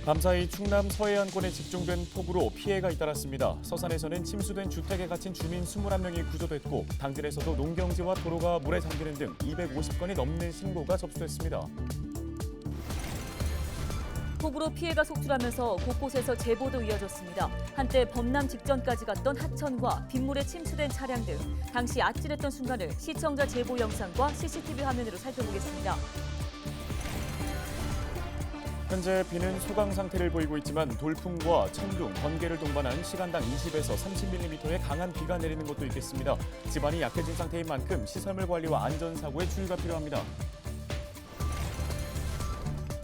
밤사이 충남 서해안권에 집중된 폭우로 피해가 잇따랐습니다. 서산에서는 침수된 주택에 갇힌 주민 21명이 구조됐고 당진에서도 농경지와 도로가 물에 잠기는 등 250건이 넘는 신고가 접수됐습니다. 폭우로 피해가 속출하면서 곳곳에서 제보도 이어졌습니다. 한때 범람 직전까지 갔던 하천과 빗물에 침수된 차량 등 당시 아찔했던 순간을 시청자 제보 영상과 CCTV 화면으로 살펴보겠습니다. 현재 비는 소강 상태를 보이고 있지만 돌풍과 천둥, 번개를 동반한 시간당 20에서 30mm의 강한 비가 내리는 곳도 있겠습니다. 지반이 약해진 상태인 만큼 시설물 관리와 안전사고에 주의가 필요합니다.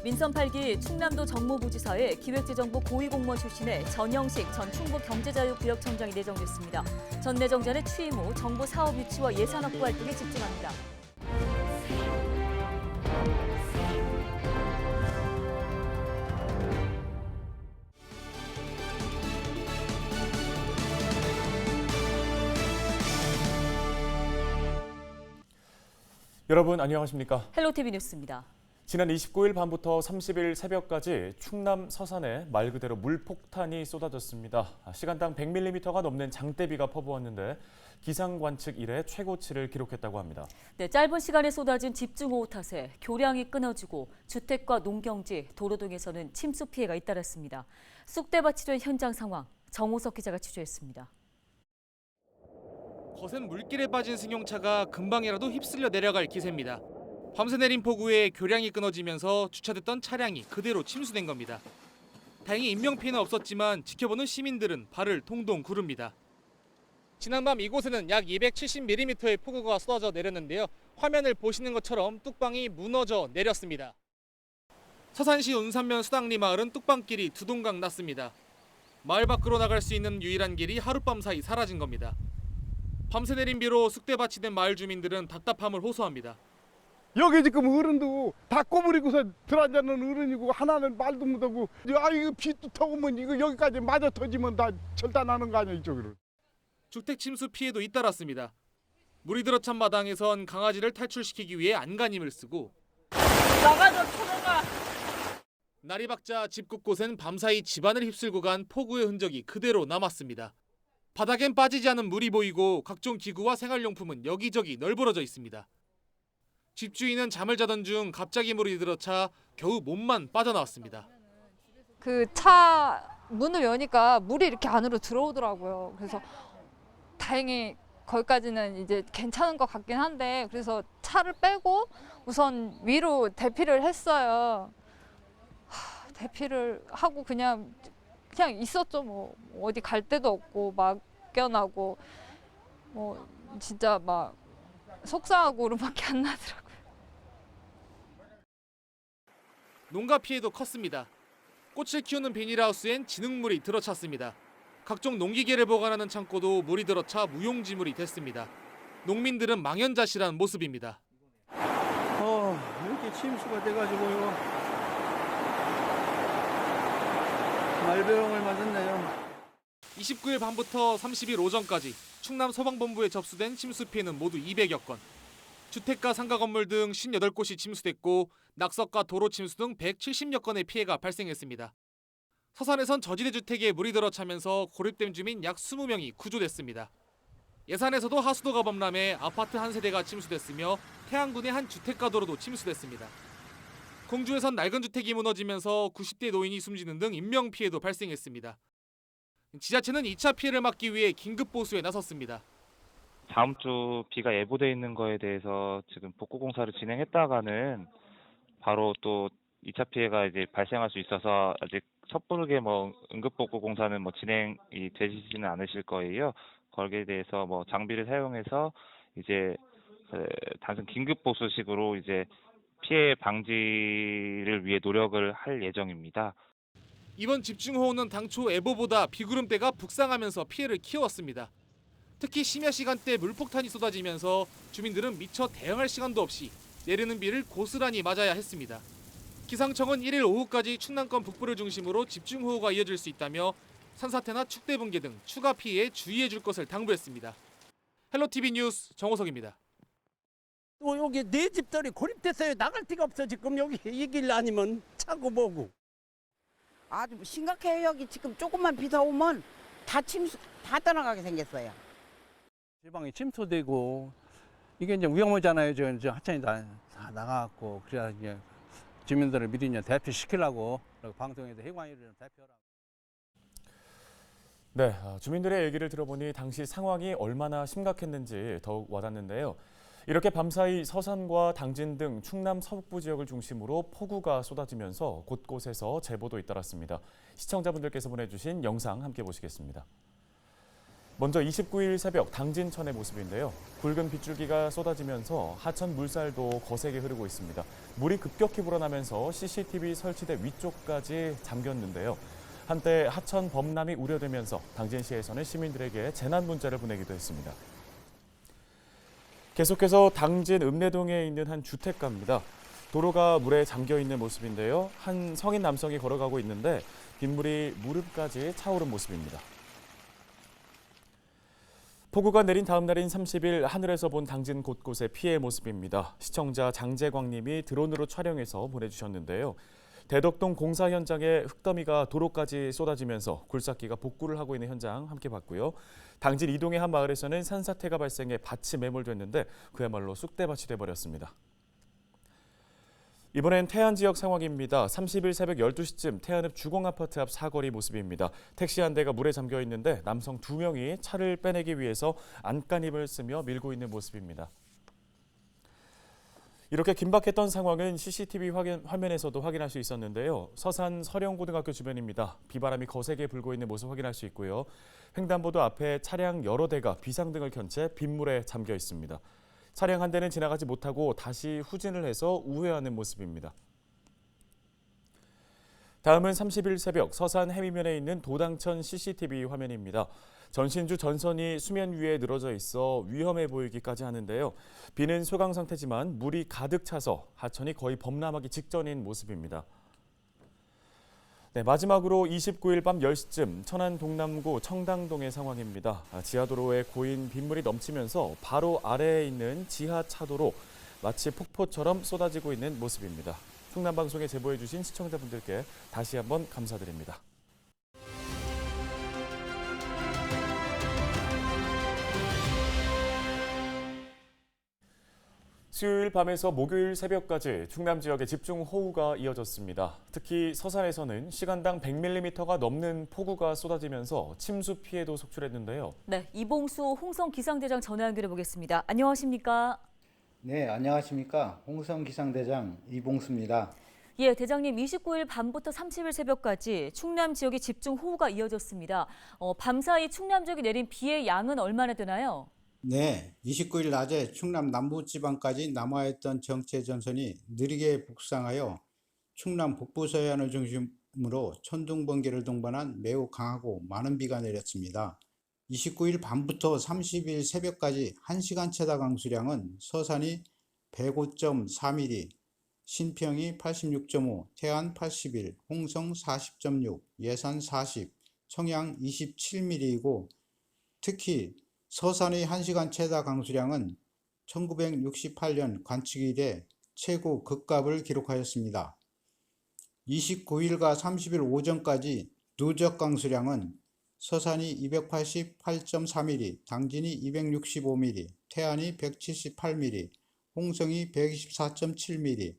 민선 8기 충남도 정무부지사에 기획재정부 고위공무원 출신의 전영식 전 충북경제자유구역청장이 내정됐습니다. 전 내정자는 취임 후 정부 사업 유치와 예산 확보 활동에 집중합니다. 여러분 안녕하십니까? 헬로티비 뉴스입니다. 지난 29일 밤부터 30일 새벽까지 충남 서산에 말 그대로 물폭탄이 쏟아졌습니다. 시간당 100mm가 넘는 장대비가 퍼부었는데 기상 관측 이래 최고치를 기록했다고 합니다. 네, 짧은 시간에 쏟아진 집중호우 탓에 교량이 끊어지고 주택과 농경지, 도로 등에서는 침수 피해가 잇따랐습니다. 쑥대밭이 된 현장 상황, 정호석 기자가 취재했습니다. 거센 물길에 빠진 승용차가 금방이라도 휩쓸려 내려갈 기세입니다. 밤새 내린 폭우에 교량이 끊어지면서 주차됐던 차량이 그대로 침수된 겁니다. 다행히 인명피해는 없었지만 지켜보는 시민들은 발을 동동 구릅니다. 지난밤 이곳에는 약 270mm의 폭우가 쏟아져 내렸는데요. 화면을 보시는 것처럼 뚝방이 무너져 내렸습니다. 서산시 운산면 수당리 마을은 뚝방길이 두 동강 났습니다. 마을 밖으로 나갈 수 있는 유일한 길이 하룻밤 사이 사라진 겁니다. 밤새 내린 비로 쑥대밭이 된 마을 주민들은 답답함을 호소합니다. 여기 지금 어른도 다 꼬부리고서 들어앉아는 어른이고 하나는 말도 못하고 이거 비도 터오면 이거 여기까지 맞아 터지면 다 절단하는 거 아니야 이쪽으로. 주택 침수 피해도 잇따랐습니다. 물이 들어찬 마당에선 강아지를 탈출시키기 위해 안간힘을 쓰고 나가줘, 초롱아! 날이 밝자 집 곳곳엔 밤사이 집안을 휩쓸고 간 폭우의 흔적이 그대로 남았습니다. 바닥엔 빠지지 않은 물이 보이고 각종 기구와 생활용품은 여기저기 널브러져 있습니다. 집주인은 잠을 자던 중 갑자기 물이 들어차 겨우 몸만 빠져나왔습니다. 그 차 문을 여니까 물이 이렇게 안으로 들어오더라고요. 그래서 다행히 거기까지는 이제 괜찮은 것 같긴 한데 그래서 차를 빼고 우선 위로 대피를 했어요. 대피를 하고 그냥 있었죠. 뭐 어디 갈 데도 없고 막연하고 뭐 진짜 막 속상하고 그런밖에 안 나더라고요. 농가 피해도 컸습니다. 꽃을 키우는 비닐하우스엔 진흙물이 들어찼습니다. 각종 농기계를 보관하는 창고도 물이 들어차 무용지물이 됐습니다. 농민들은 망연자실한 모습입니다. 이렇게 침수가 돼가지고요. 말병을 맞았네요. 29일 밤부터 30일 오전까지 충남 소방본부에 접수된 침수 피해는 모두 200여 건. 주택가 상가 건물 등 58곳이 침수됐고 낙석과 도로 침수 등 170여 건의 피해가 발생했습니다. 서산에선 저지대 주택에 물이 들어차면서 고립된 주민 약 20명이 구조됐습니다. 예산에서도 하수도가 범람해 아파트 한 세대가 침수됐으며 태안군의 한 주택가 도로도 침수됐습니다. 공주에선 낡은 주택이 무너지면서 90대 노인이 숨지는 등 인명피해도 발생했습니다. 지자체는 2차 피해를 막기 위해 긴급보수에 나섰습니다. 다음 주 비가 예보돼 있는 거에 대해서 지금 복구 공사를 진행했다가는 바로 또 2차 피해가 이제 발생할 수 있어서 아직 섣부르게 응급 복구 공사는 진행이 되시지는 않으실 거예요. 거기에 대해서 장비를 사용해서 이제 단순 긴급 보수식으로 이제 피해 방지를 위해 노력을 할 예정입니다. 이번 집중호우는 당초 예보보다 비구름대가 북상하면서 피해를 키웠습니다. 특히 심야 시간대 물폭탄이 쏟아지면서 주민들은 미처 대응할 시간도 없이 내리는 비를 고스란히 맞아야 했습니다. 기상청은 1일 오후까지 충남권 북부를 중심으로 집중호우가 이어질 수 있다며 산사태나 축대 붕괴 등 추가 피해에 주의해 줄 것을 당부했습니다. 헬로티비 뉴스 정호석입니다. 여기 내 집들이 고립됐어요. 나갈 데가 없어 지금 여기 이 길 아니면 차고 뭐고. 아주 심각해요. 여기 지금 조금만 비 더 오면 다 떠나가게 생겼어요. 지방이 침수되고 이게 이제 위험하잖아요. 저 하천이 다 나가갖고 그래야 이제 주민들을 미리 이제 대피시키려고 방송에서 해관이를 대표라고. 네, 주민들의 얘기를 들어보니 당시 상황이 얼마나 심각했는지 더욱 와닿는데요. 이렇게 밤사이 서산과 당진 등 충남 서북부 지역을 중심으로 폭우가 쏟아지면서 곳곳에서 제보도 잇따랐습니다. 시청자분들께서 보내주신 영상 함께 보시겠습니다. 먼저 29일 새벽 당진천의 모습인데요. 굵은 빗줄기가 쏟아지면서 하천 물살도 거세게 흐르고 있습니다. 물이 급격히 불어나면서 CCTV 설치대 위쪽까지 잠겼는데요. 한때 하천 범람이 우려되면서 당진시에서는 시민들에게 재난 문자를 보내기도 했습니다. 계속해서 당진 읍내동에 있는 한 주택가입니다. 도로가 물에 잠겨 있는 모습인데요. 한 성인 남성이 걸어가고 있는데 빗물이 무릎까지 차오른 모습입니다. 폭우가 내린 다음 날인 30일 하늘에서 본 당진 곳곳의 피해 모습입니다. 시청자 장재광 님이 드론으로 촬영해서 보내주셨는데요. 대덕동 공사 현장에 흙더미가 도로까지 쏟아지면서 굴삭기가 복구를 하고 있는 현장 함께 봤고요. 당진 이동의 한 마을에서는 산사태가 발생해 밭이 매몰됐는데 그야말로 쑥대밭이 돼버렸습니다. 이번엔 태안 지역 상황입니다. 30일 새벽 12시쯤 태안읍 주공아파트 앞 사거리 모습입니다. 택시 한 대가 물에 잠겨 있는데 남성 2명이 차를 빼내기 위해서 안간힘을 쓰며 밀고 있는 모습입니다. 이렇게 긴박했던 상황은 CCTV 화면에서도 확인할 수 있었는데요. 서산 서령고등학교 주변입니다. 비바람이 거세게 불고 있는 모습 확인할 수 있고요. 횡단보도 앞에 차량 여러 대가 비상등을 켠 채 빗물에 잠겨 있습니다. 차량 한 대는 지나가지 못하고 다시 후진을 해서 우회하는 모습입니다. 다음은 30일 새벽 서산 해미면에 있는 도당천 CCTV 화면입니다. 전신주 전선이 수면 위에 늘어져 있어 위험해 보이기까지 하는데요. 비는 소강 상태지만 물이 가득 차서 하천이 거의 범람하기 직전인 모습입니다. 네, 마지막으로 29일 밤 10시쯤 천안 동남구 청당동의 상황입니다. 지하도로에 고인 빗물이 넘치면서 바로 아래에 있는 지하 차도로 마치 폭포처럼 쏟아지고 있는 모습입니다. 충남방송에 제보해 주신 시청자분들께 다시 한번 감사드립니다. 수요일 밤에서 목요일 새벽까지 충남 지역에 집중호우가 이어졌습니다. 특히 서산에서는 시간당 100mm가 넘는 폭우가 쏟아지면서 침수 피해도 속출했는데요. 네, 이봉수 홍성 기상대장 전화 연결해 보겠습니다. 안녕하십니까? 네, 안녕하십니까. 홍성 기상대장 이봉수입니다. 예, 대장님 29일 밤부터 30일 새벽까지 충남 지역에 집중호우가 이어졌습니다. 밤사이 충남 지역에 내린 비의 양은 얼마나 되나요? 네, 29일 낮에 충남 남부지방까지 남아있던 정체 전선이 느리게 북상하여 충남 북부 서해안을 중심으로 천둥, 번개를 동반한 매우 강하고 많은 비가 내렸습니다. 29일 밤부터 30일 새벽까지 1시간 최다 강수량은 서산이 105.4mm, 신평이 86.5, 태안 81, 홍성 40.6, 예산 40, 청양 27mm이고 특히 서산의 1시간 최다 강수량은 1968년 관측 이래 최고 극값을 기록하였습니다. 29일과 30일 오전까지 누적 강수량은 서산이 288.4mm, 당진이 265mm, 태안이 178mm, 홍성이 124.7mm,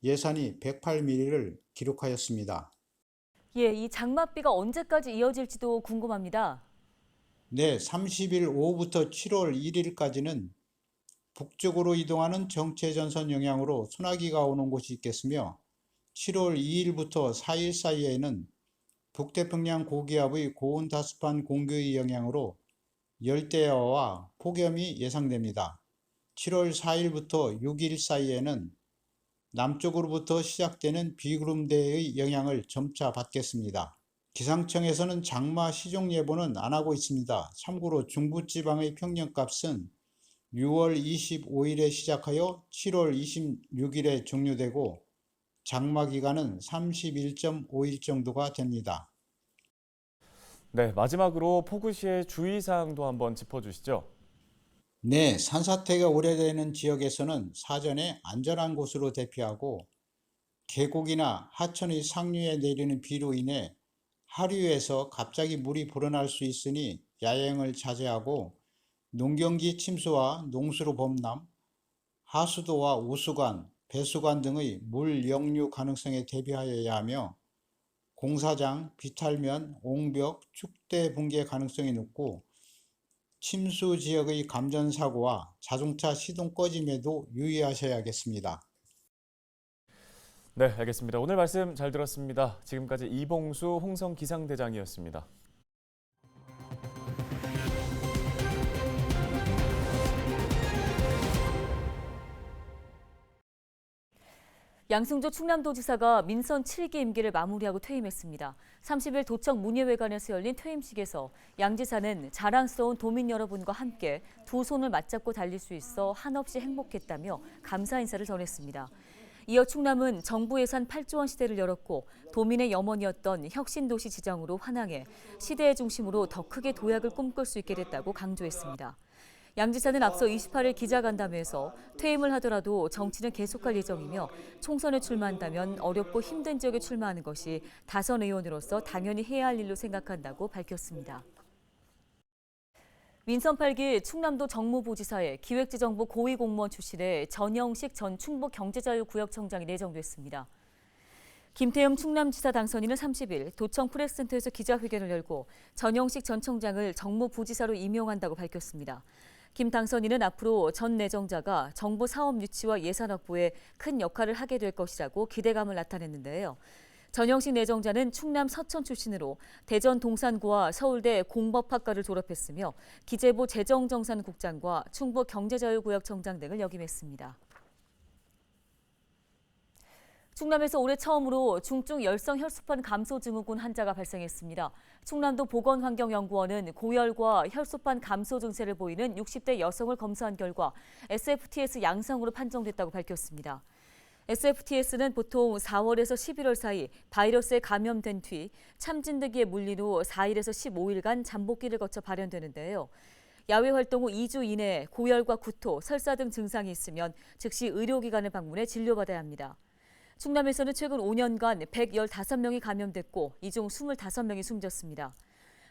예산이 108mm를 기록하였습니다. 예, 이 장맛비가 언제까지 이어질지도 궁금합니다. 네, 30일 오후부터 7월 1일까지는 북쪽으로 이동하는 정체전선 영향으로 소나기가 오는 곳이 있겠으며 7월 2일부터 4일 사이에는 북태평양 고기압의 고온다습한 공기의 영향으로 열대야와 폭염이 예상됩니다. 7월 4일부터 6일 사이에는 남쪽으로부터 시작되는 비구름대의 영향을 점차 받겠습니다. 기상청에서는 장마 시종 예보는 안 하고 있습니다. 참고로 중부지방의 평년값은 6월 25일에 시작하여 7월 26일에 종료되고 장마 기간은 31.5일 정도가 됩니다. 네, 마지막으로 폭우 시의 주의사항도 한번 짚어주시죠. 네, 산사태가 오래되는 지역에서는 사전에 안전한 곳으로 대피하고 계곡이나 하천의 상류에 내리는 비로 인해 하류에서 갑자기 물이 불어날 수 있으니 야영을 자제하고 농경지 침수와 농수로 범람, 하수도와 오수관, 배수관 등의 물 역류 가능성에 대비하여야 하며 공사장, 비탈면, 옹벽, 축대 붕괴 가능성이 높고 침수 지역의 감전사고와 자동차 시동 꺼짐에도 유의하셔야겠습니다. 네, 알겠습니다. 오늘 말씀 잘 들었습니다. 지금까지 이봉수 홍성 기상대장이었습니다. 양승조 충남도지사가 민선 7기 임기를 마무리하고 퇴임했습니다. 30일 도청 문예회관에서 열린 퇴임식에서 양 지사는 자랑스러운 도민 여러분과 함께 두 손을 맞잡고 달릴 수 있어 한없이 행복했다며 감사 인사를 전했습니다. 이어 충남은 정부 예산 8조 원 시대를 열었고 도민의 염원이었던 혁신도시 지정으로 환항해 시대의 중심으로 더 크게 도약을 꿈꿀 수 있게 됐다고 강조했습니다. 양 지사는 앞서 28일 기자간담회에서 퇴임을 하더라도 정치는 계속할 예정이며 총선에 출마한다면 어렵고 힘든 지역에 출마하는 것이 다선 의원으로서 당연히 해야 할 일로 생각한다고 밝혔습니다. 민선 8기 충남도 정무부지사에 기획재정부 고위공무원 출신의 전영식 전 충북경제자유구역청장이 내정됐습니다. 김태흠 충남지사 당선인은 30일 도청 프레스센터에서 기자회견을 열고 전영식 전 청장을 정무부지사로 임용한다고 밝혔습니다. 김 당선인은 앞으로 전 내정자가 정부 사업 유치와 예산 확보에 큰 역할을 하게 될 것이라고 기대감을 나타냈는데요. 전영식 내정자는 충남 서천 출신으로 대전 동산고와 서울대 공법학과를 졸업했으며 기재부 재정정산국장과 충북 경제자유구역청장 등을 역임했습니다. 충남에서 올해 처음으로 중증 열성 혈소판 감소 증후군 환자가 발생했습니다. 충남도 보건환경연구원은 고열과 혈소판 감소 증세를 보이는 60대 여성을 검사한 결과 SFTS 양성으로 판정됐다고 밝혔습니다. SFTS는 보통 4월에서 11월 사이 바이러스에 감염된 뒤 참진드기에 물린 후 4일에서 15일간 잠복기를 거쳐 발현되는데요. 야외 활동 후 2주 이내에 고열과 구토, 설사 등 증상이 있으면 즉시 의료기관을 방문해 진료받아야 합니다. 충남에서는 최근 5년간 115명이 감염됐고 이 중 25명이 숨졌습니다.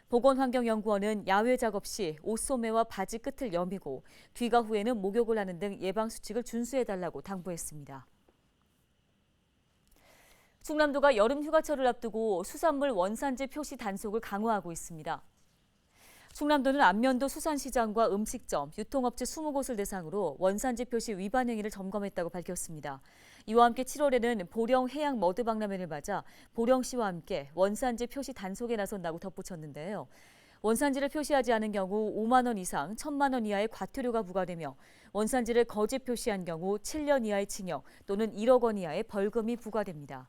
보건환경연구원은 야외 작업 시 옷소매와 바지 끝을 여미고 귀가 후에는 목욕을 하는 등 예방수칙을 준수해달라고 당부했습니다. 충남도가 여름 휴가철을 앞두고 수산물 원산지 표시 단속을 강화하고 있습니다. 충남도는 안면도 수산시장과 음식점, 유통업체 20곳을 대상으로 원산지 표시 위반 행위를 점검했다고 밝혔습니다. 이와 함께 7월에는 보령 해양 머드박람회를 맞아 보령시와 함께 원산지 표시 단속에 나선다고 덧붙였는데요. 원산지를 표시하지 않은 경우 5만 원 이상 1,000만 원 이하의 과태료가 부과되며 원산지를 거짓 표시한 경우 7년 이하의 징역 또는 1억 원 이하의 벌금이 부과됩니다.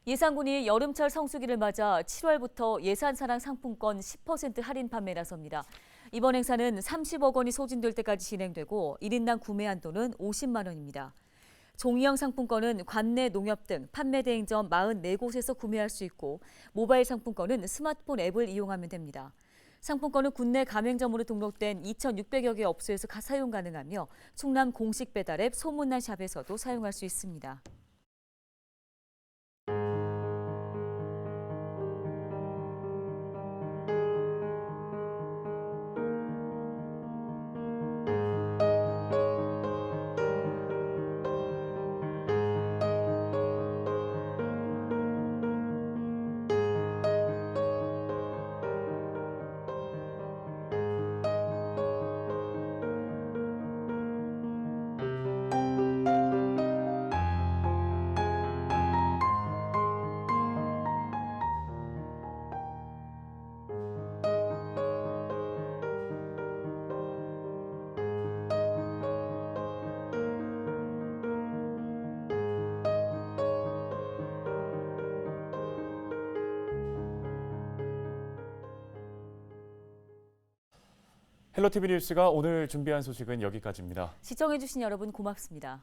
예산군이 여름철 성수기를 맞아 7월부터 예산사랑 상품권 10% 할인 판매에 나섭니다. 이번 행사는 30억 원이 소진될 때까지 진행되고 1인당 구매 한도는 50만 원입니다. 종이형 상품권은 관내 농협 등 판매 대행점 44곳에서 구매할 수 있고 모바일 상품권은 스마트폰 앱을 이용하면 됩니다. 상품권은 국내 가맹점으로 등록된 2,600여 개 업소에서 사용 가능하며 충남 공식 배달 앱 소문난 샵에서도 사용할 수 있습니다. 헬로티비 뉴스가 오늘 준비한 소식은 여기까지입니다. 시청해주신 여러분 고맙습니다.